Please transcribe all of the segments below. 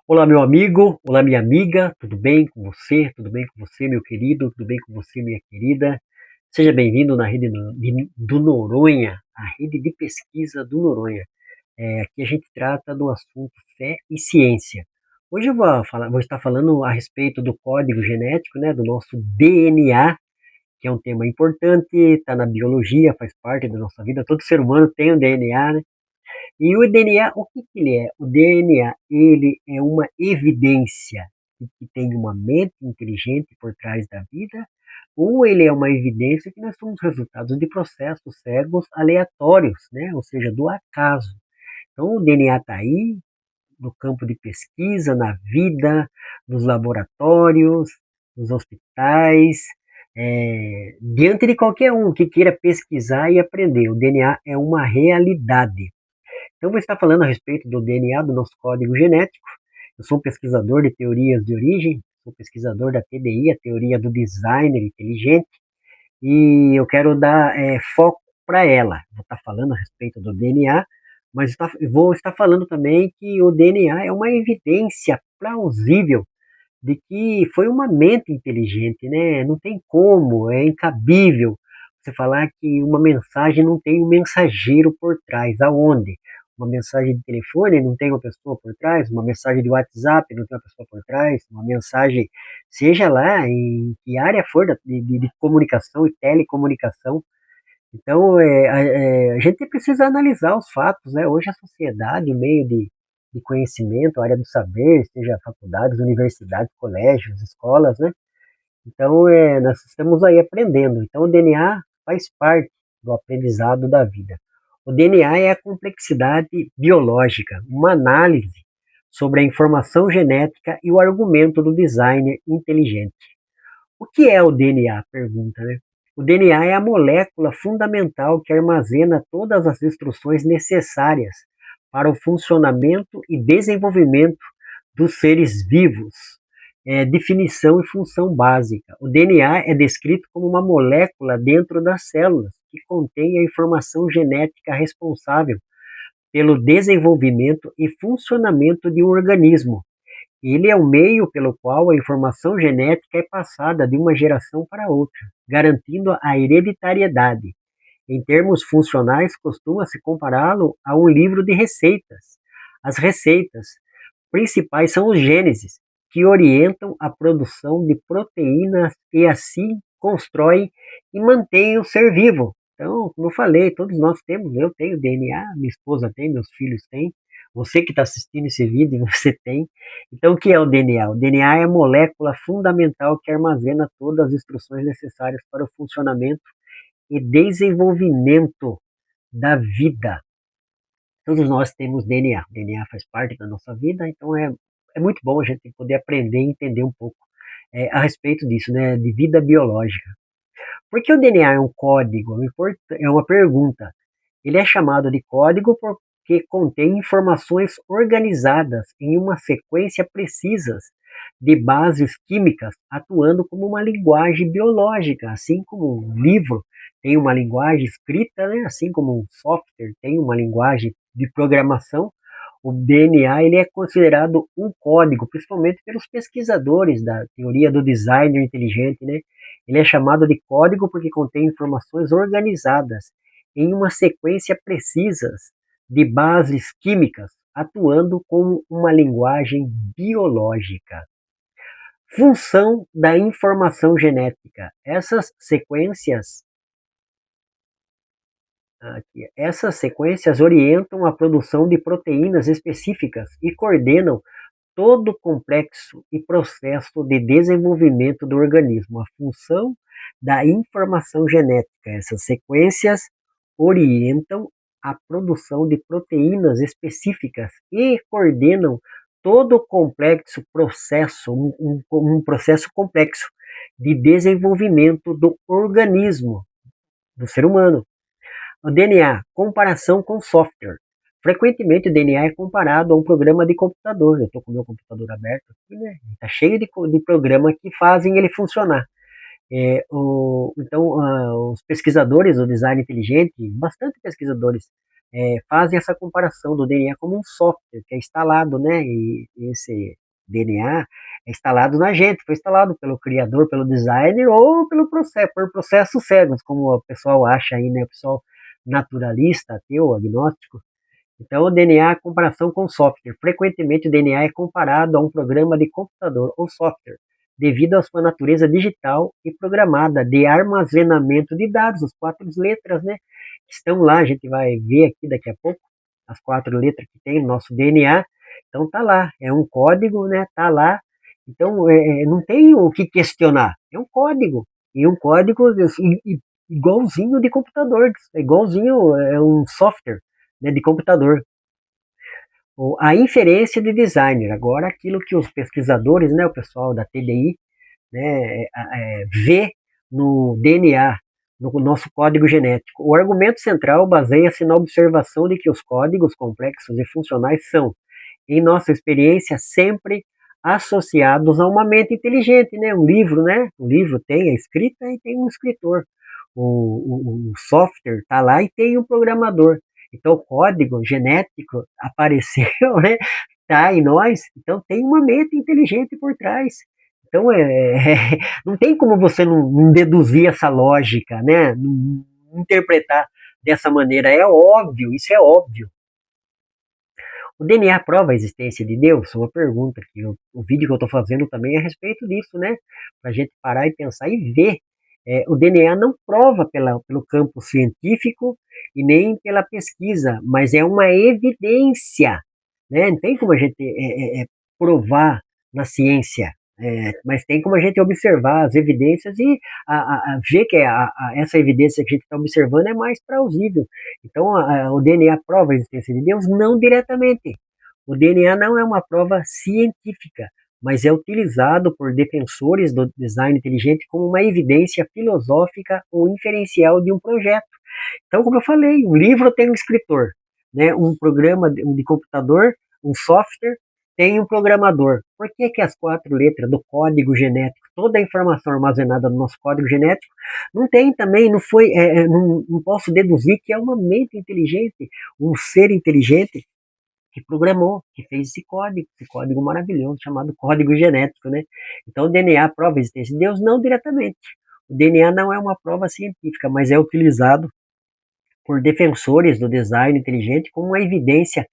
Olá, meu amigo, olá, minha amiga, tudo bem com você? Tudo bem com você, meu querido? Tudo bem com você, minha querida? Seja bem-vindo na rede do Noronha, a rede de pesquisa do Noronha. Aqui a gente trata do assunto fé e ciência. Hoje eu vou estar falando a respeito do código genético, né, do nosso DNA, que é um tema importante, está na biologia, faz parte da nossa vida. Todo ser humano tem um DNA, né? E o DNA, o que que ele é? O DNA, ele é uma evidência de que tem uma mente inteligente por trás da vida, ou ele é uma evidência que nós somos resultados de processos cegos aleatórios, né? Ou seja, do acaso. Então, o DNA está aí, no campo de pesquisa, na vida, nos laboratórios, nos hospitais, diante de qualquer um que queira pesquisar e aprender. O DNA é uma realidade. Então, vou estar falando a respeito do DNA, do nosso código genético. Eu sou um pesquisador de teorias de origem, sou pesquisador da TDI, a teoria do designer inteligente, e eu quero dar foco para ela. Vou estar falando a respeito do DNA, mas vou estar falando também que o DNA é uma evidência plausível de que foi uma mente inteligente, né? Não tem como, é incabível você falar que uma mensagem não tem um mensageiro por trás. Aonde? Uma mensagem de telefone não tem uma pessoa por trás, uma mensagem de WhatsApp não tem uma pessoa por trás, uma mensagem, seja lá em que área for de comunicação e telecomunicação. Então, a gente precisa analisar os fatos, né? Hoje a sociedade, o meio de conhecimento, a área do saber, seja faculdades, universidades, colégios, escolas, né? Então, nós estamos aí aprendendo. Então, o DNA faz parte do aprendizado da vida. O DNA é a complexidade biológica, uma análise sobre a informação genética e o argumento do designer inteligente. O que é o DNA? Pergunta, né? O DNA é a molécula fundamental que armazena todas as instruções necessárias para o funcionamento e desenvolvimento dos seres vivos. Definição e função básica. O DNA é descrito como uma molécula dentro das células que contém a informação genética responsável pelo desenvolvimento e funcionamento de um organismo. Ele é o meio pelo qual a informação genética é passada de uma geração para outra, garantindo a hereditariedade. Em termos funcionais, costuma-se compará-lo a um livro de receitas. As receitas principais são os genes, que orientam a produção de proteínas e assim constroem e mantêm o ser vivo. Então, como eu falei, todos nós temos, eu tenho DNA, minha esposa tem, meus filhos têm, você que está assistindo esse vídeo, você tem. Então, o que é o DNA? O DNA é a molécula fundamental que armazena todas as instruções necessárias para o funcionamento e desenvolvimento da vida. Todos nós temos DNA. DNA faz parte da nossa vida, então é muito bom a gente poder aprender e entender um pouco a respeito disso, né, de vida biológica. Por que o DNA é um código? É uma pergunta. Ele é chamado de código porque contém informações organizadas em uma sequência precisas de bases químicas, atuando como uma linguagem biológica, assim como um livro tem uma linguagem escrita, né? Assim como um software tem uma linguagem de programação. O DNA ele é considerado um código, principalmente pelos pesquisadores da teoria do designer inteligente, né? Ele é chamado de código porque contém informações organizadas em uma sequência precisas de bases químicas, atuando como uma linguagem biológica. Função da informação genética. Essas sequências orientam a produção de proteínas específicas e coordenam todo o complexo e processo de desenvolvimento do organismo. A função da informação genética. Essas sequências orientam a produção de proteínas específicas e coordenam todo o complexo processo, um processo complexo de desenvolvimento do organismo, do ser humano. O DNA, comparação com software. Frequentemente o DNA é comparado a um programa de computador. Eu estou com o meu computador aberto aqui, né? Está cheio de programas que fazem ele funcionar. Então, os pesquisadores do design inteligente, bastante pesquisadores, fazem essa comparação do DNA como um software que é instalado, né? E esse DNA é instalado na gente, foi instalado pelo criador, pelo designer ou pelo processo, por processos cegos, como o pessoal acha aí, né? O pessoal naturalista, ateu, agnóstico. Então, o DNA é comparação com software. Frequentemente, o DNA é comparado a um programa de computador ou software, devido à sua natureza digital e programada de armazenamento de dados, as 4 letras, né? Que estão lá, a gente vai ver aqui daqui a pouco, as 4 letras que tem no nosso DNA. Então, tá lá, é um código, né? Tá lá. Então, não tem o que questionar, é um código. E um código igualzinho de computador, igualzinho, é um software, né, de computador. A inferência de designer, agora aquilo que os pesquisadores, né, o pessoal da TDI, né, vê no DNA, no nosso código genético. O argumento central baseia-se na observação de que os códigos complexos e funcionais são, em nossa experiência, sempre associados a uma mente inteligente, né? Um livro, né? Um livro tem a escrita e tem um escritor. O software está lá e tem um programador. Então, o código genético apareceu, né? Tá em nós, então tem uma mente inteligente por trás. Então, não tem como você não deduzir essa lógica, né? Não interpretar dessa maneira. É óbvio, isso é óbvio. O DNA prova a existência de Deus? Uma pergunta que o vídeo que eu estou fazendo também é a respeito disso, né? Para a gente parar e pensar e ver. O DNA não prova pelo campo científico e nem pela pesquisa, mas é uma evidência, né? Não tem como a gente provar na ciência, mas tem como a gente observar as evidências e ver que essa evidência que a gente está observando é mais plausível. Então, o DNA prova a existência de Deus? Não diretamente. O DNA não é uma prova científica, mas é utilizado por defensores do design inteligente como uma evidência filosófica ou inferencial de um projeto. Então, como eu falei, um livro tem um escritor, né? Um programa de computador, um software, tem um programador. Por que que as 4 letras do código genético, toda a informação armazenada no nosso código genético, não tem também, não foi, não posso deduzir que é uma mente inteligente, um ser inteligente que programou, que fez esse código maravilhoso chamado código genético, né? Então, o DNA prova a existência de Deus? Não diretamente. O DNA não é uma prova científica, mas é utilizado por defensores do design inteligente como uma evidência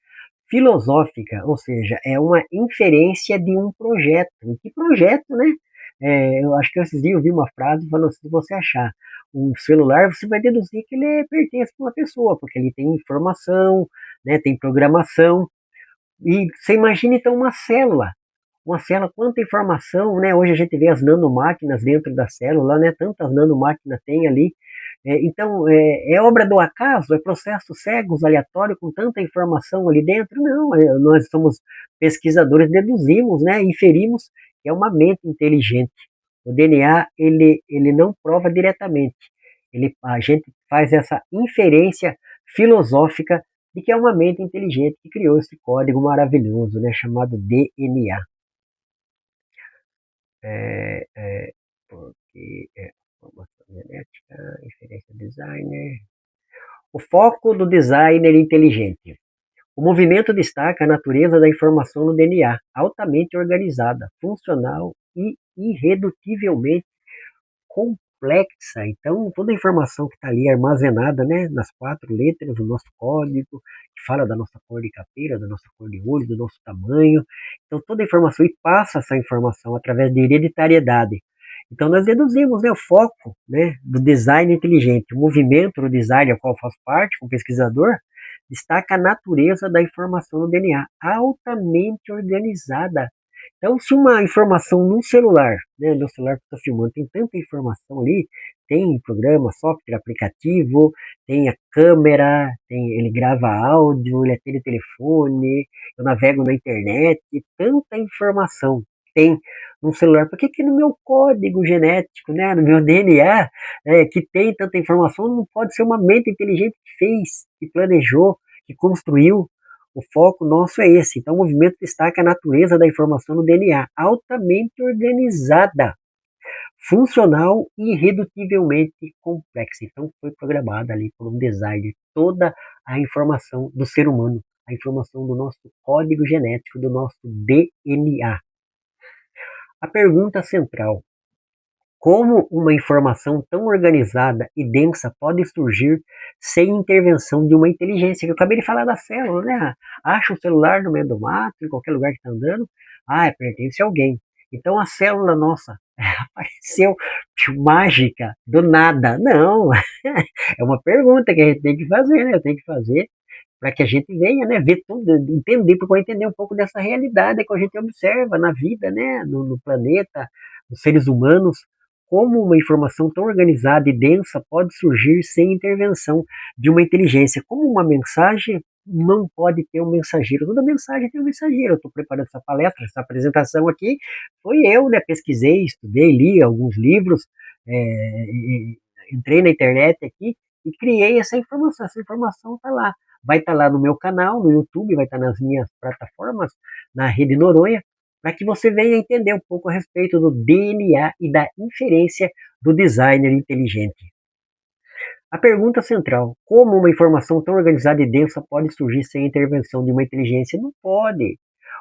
filosófica, ou seja, é uma inferência de um projeto. E que projeto, né? Eu acho que esses dias eu vi uma frase falando assim, se você achar um celular, você vai deduzir que ele pertence a uma pessoa, porque ele tem informação, né, tem programação. E você imagina então uma célula, quanta informação, né? Hoje a gente vê as nanomáquinas dentro da célula, né? Tantas nanomáquinas tem ali. Então, é obra do acaso? É processo cegos, aleatório, com tanta informação ali dentro? Não, nós somos pesquisadores, deduzimos, né? Inferimos que é uma mente inteligente. O DNA, ele não prova diretamente. A gente faz essa inferência filosófica de que é uma mente inteligente que criou esse código maravilhoso, né? Chamado DNA. Porque formação genética, inferência designer. O foco do designer inteligente. O movimento destaca a natureza da informação no DNA, altamente organizada, funcional e irredutivelmente complexa. Então, toda a informação que está ali armazenada, né, nas 4 letras do nosso código, que fala da nossa cor de carteira, da nossa cor de olho, do nosso tamanho. Então, toda a informação, e passa essa informação através de hereditariedade. Então, nós deduzimos, né, o foco, né, do design inteligente. O movimento do design ao qual faço parte, como pesquisador, destaca a natureza da informação no DNA, altamente organizada. Então, se uma informação num celular, né, no celular que eu estou filmando, tem tanta informação ali, tem programa, software, aplicativo, tem a câmera, ele grava áudio, ele atende telefone, eu navego na internet, tanta informação tem num celular. Por que que no meu código genético, né, no meu DNA, que tem tanta informação, não pode ser uma mente inteligente que fez, que planejou, que construiu? O foco nosso é esse. Então, o movimento destaca a natureza da informação no DNA, altamente organizada, funcional e irredutivelmente complexa. Então, foi programada ali por um designer toda a informação do ser humano, a informação do nosso código genético, do nosso DNA. A pergunta central: como uma informação tão organizada e densa pode surgir sem intervenção de uma inteligência? Que eu acabei de falar da célula, né? Acha um celular no meio do mato, em qualquer lugar que está andando, pertence a alguém. Então a célula nossa apareceu mágica, do nada. Não, é uma pergunta que a gente tem que fazer, né? Tem que fazer para que a gente venha, né, ver tudo, entender, para entender um pouco dessa realidade que a gente observa na vida, né, no planeta, nos seres humanos, como uma informação tão organizada e densa pode surgir sem intervenção de uma inteligência. Como uma mensagem não pode ter um mensageiro. Toda mensagem tem um mensageiro. Eu estou preparando essa palestra, essa apresentação aqui, foi eu, né, pesquisei, estudei, li alguns livros, é, entrei na internet aqui e criei essa informação. Essa informação está lá. Vai estar lá no meu canal, no YouTube, vai estar nas minhas plataformas, na Rede Noronha, para que você venha entender um pouco a respeito do DNA e da inferência do designer inteligente. A pergunta central: como uma informação tão organizada e densa pode surgir sem a intervenção de uma inteligência? Não pode.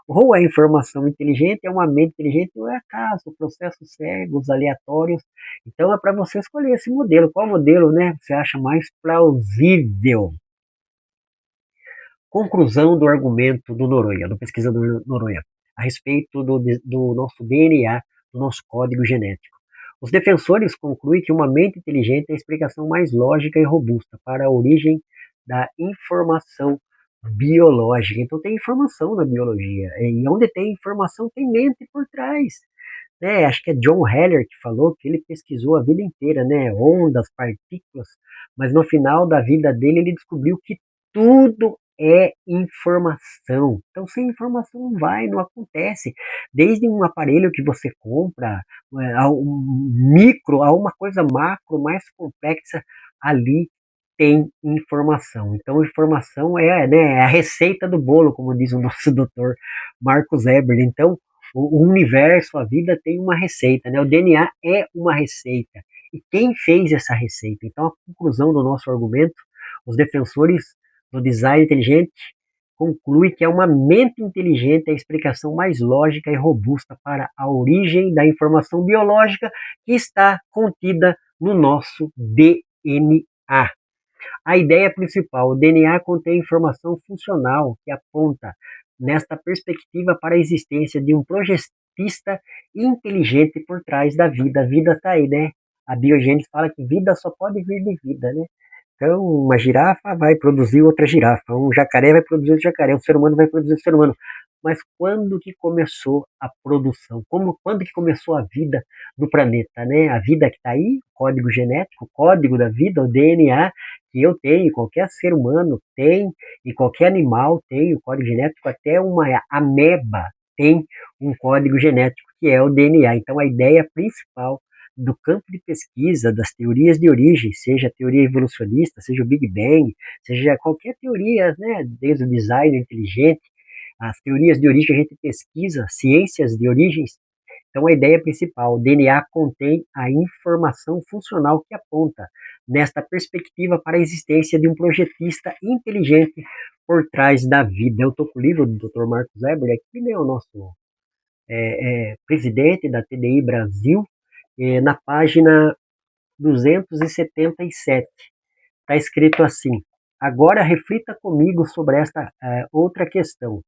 Ou a informação inteligente é uma mente inteligente, ou é acaso, processos cegos, aleatórios. Então é para você escolher esse modelo. Qual modelo, né, você acha mais plausível? Conclusão do argumento do Noronha, do pesquisador Noronha, a respeito do nosso DNA, do nosso código genético. Os defensores concluem que uma mente inteligente é a explicação mais lógica e robusta para a origem da informação biológica. Então tem informação na biologia, e onde tem informação tem mente por trás. Né? Acho que é John Heller que falou que ele pesquisou a vida inteira, né? Ondas, partículas, mas no final da vida dele ele descobriu que tudo é informação. Então, sem informação não vai, não acontece. Desde um aparelho que você compra, a um micro, a uma coisa macro mais complexa, ali tem informação. Então, informação é, né, a receita do bolo, como diz o nosso doutor Marcos Eberl. Então, o universo, a vida tem uma receita, né? O DNA é uma receita. E quem fez essa receita? Então, a conclusão do nosso argumento, os defensores do design inteligente conclui que é uma mente inteligente a explicação mais lógica e robusta para a origem da informação biológica que está contida no nosso DNA. A ideia principal: o DNA contém informação funcional que aponta nesta perspectiva para a existência de um projetista inteligente por trás da vida. A vida está aí, né? A biogênese fala que vida só pode vir de vida, né? Então, uma girafa vai produzir outra girafa, um jacaré vai produzir outro jacaré, um ser humano vai produzir outro ser humano. Mas quando que começou a produção? Quando que começou a vida do planeta, né? A vida que está aí, código genético, código da vida, o DNA que eu tenho, qualquer ser humano tem, e qualquer animal tem o código genético, até uma ameba tem um código genético, que é o DNA. Então, a ideia principal do campo de pesquisa das teorias de origem, seja a teoria evolucionista, seja o Big Bang, seja qualquer teoria, né, desde o design inteligente, as teorias de origem que a gente pesquisa, ciências de origens. Então, a ideia principal: o DNA contém a informação funcional que aponta nesta perspectiva para a existência de um projetista inteligente por trás da vida. Eu estou com o livro do Dr. Marcos Eberl aqui, né, o nosso presidente da TDI Brasil, na página 277. Está escrito assim: agora reflita comigo sobre esta outra questão.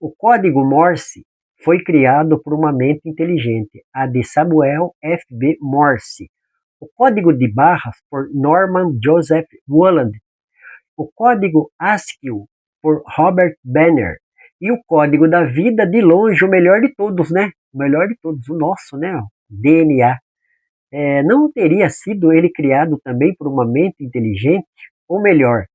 O código Morse foi criado por uma mente inteligente, a de Samuel F. B. Morse. O código de barras por Norman Joseph Wolland. O código ASCII por Robert Banner. E o código da vida, de longe, o melhor de todos, né? O melhor de todos, o nosso, né? O DNA. Não teria sido ele criado também por uma mente inteligente? Ou melhor,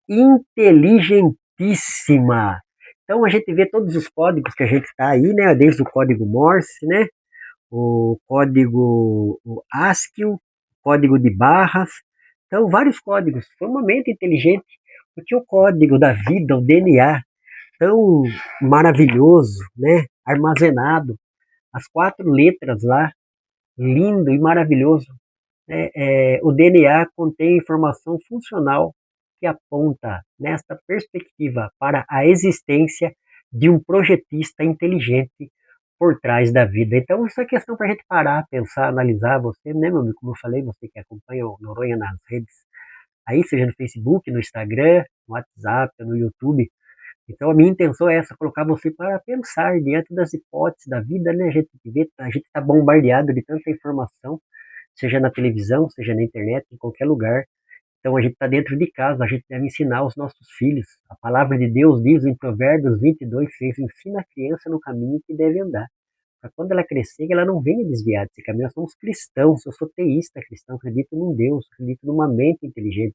inteligentíssima. Então a gente vê todos os códigos que a gente está aí, né? Desde o código Morse, né? O código ASCII, o código de barras. Então, vários códigos. Foi uma mente inteligente, porque o código da vida, o DNA, tão maravilhoso, né? Armazenado, as 4 letras lá, lindo e maravilhoso. O DNA contém informação funcional que aponta nesta perspectiva para a existência de um projetista inteligente por trás da vida. Então, isso é questão para a gente parar, pensar, analisar. Você, né, meu amigo, como eu falei, você que acompanha o Noronha nas redes, aí seja no Facebook, no Instagram, no WhatsApp, no YouTube. Então, a minha intenção é essa, colocar você para pensar diante das hipóteses da vida, né? A gente está bombardeado de tanta informação, seja na televisão, seja na internet, em qualquer lugar. Então, a gente está dentro de casa, a gente deve ensinar os nossos filhos. A palavra de Deus diz em Provérbios 22:6, ensina a criança no caminho que deve andar. Para quando ela crescer, ela não venha desviar desse caminho. Nós somos cristãos, eu sou teísta cristão, acredito num Deus, acredito numa mente inteligente.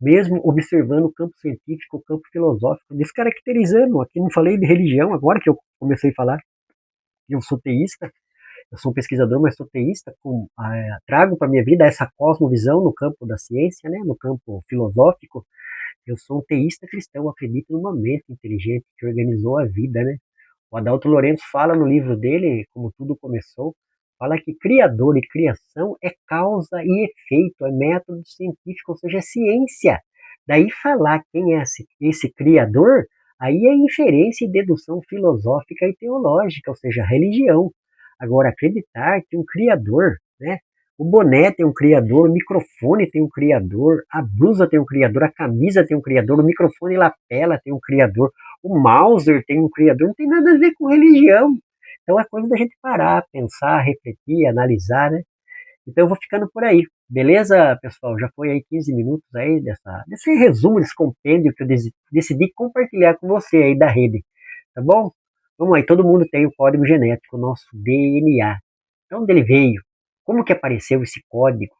Mesmo observando o campo científico, o campo filosófico, descaracterizando. Aqui não falei de religião, agora que eu comecei a falar, eu sou teísta, eu sou um pesquisador, mas sou teísta, trago para a minha vida essa cosmovisão no campo da ciência, né, no campo filosófico. Eu sou um teísta cristão, acredito numa mente inteligente que organizou a vida, né? O Adalto Lourenço fala no livro dele, como tudo começou, fala que criador e criação é causa e efeito, é método científico, ou seja, é ciência. Daí falar quem é esse criador, aí é inferência e dedução filosófica e teológica, ou seja, religião. Agora, acreditar que um criador, né? O boné tem um criador, o microfone tem um criador, a blusa tem um criador, a camisa tem um criador, o microfone lapela tem um criador, o Mauser tem um criador, não tem nada a ver com religião. Então é coisa da gente parar, pensar, refletir, analisar, né? Então eu vou ficando por aí. Beleza, pessoal? Já foi aí 15 minutos aí desse resumo, desse compêndio que eu decidi compartilhar com você aí da rede. Tá bom? Vamos aí, todo mundo tem o código genético, o nosso DNA. Então, onde ele veio? Como que apareceu esse código?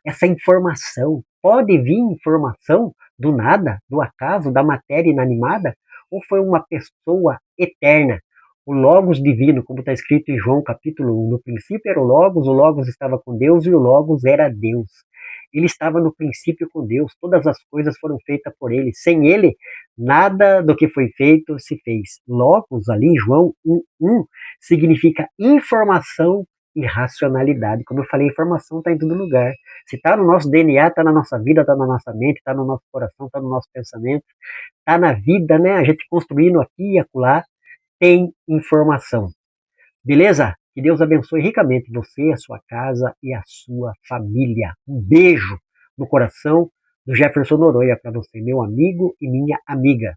Essa informação? Pode vir informação do nada, do acaso, da matéria inanimada? Ou foi uma pessoa eterna? O Logos divino, como está escrito em João capítulo 1, no princípio era o Logos estava com Deus e o Logos era Deus. Ele estava no princípio com Deus, todas as coisas foram feitas por ele. Sem ele, nada do que foi feito se fez. Logos, ali em João 1:1, significa informação e racionalidade. Como eu falei, informação está em todo lugar. Se está no nosso DNA, está na nossa vida, está na nossa mente, está no nosso coração, está no nosso pensamento, está na vida, né? A gente construindo aqui e acolá, tem informação. Beleza? Que Deus abençoe ricamente você, a sua casa e a sua família. Um beijo no coração do Jefferson Noronha para você, meu amigo e minha amiga.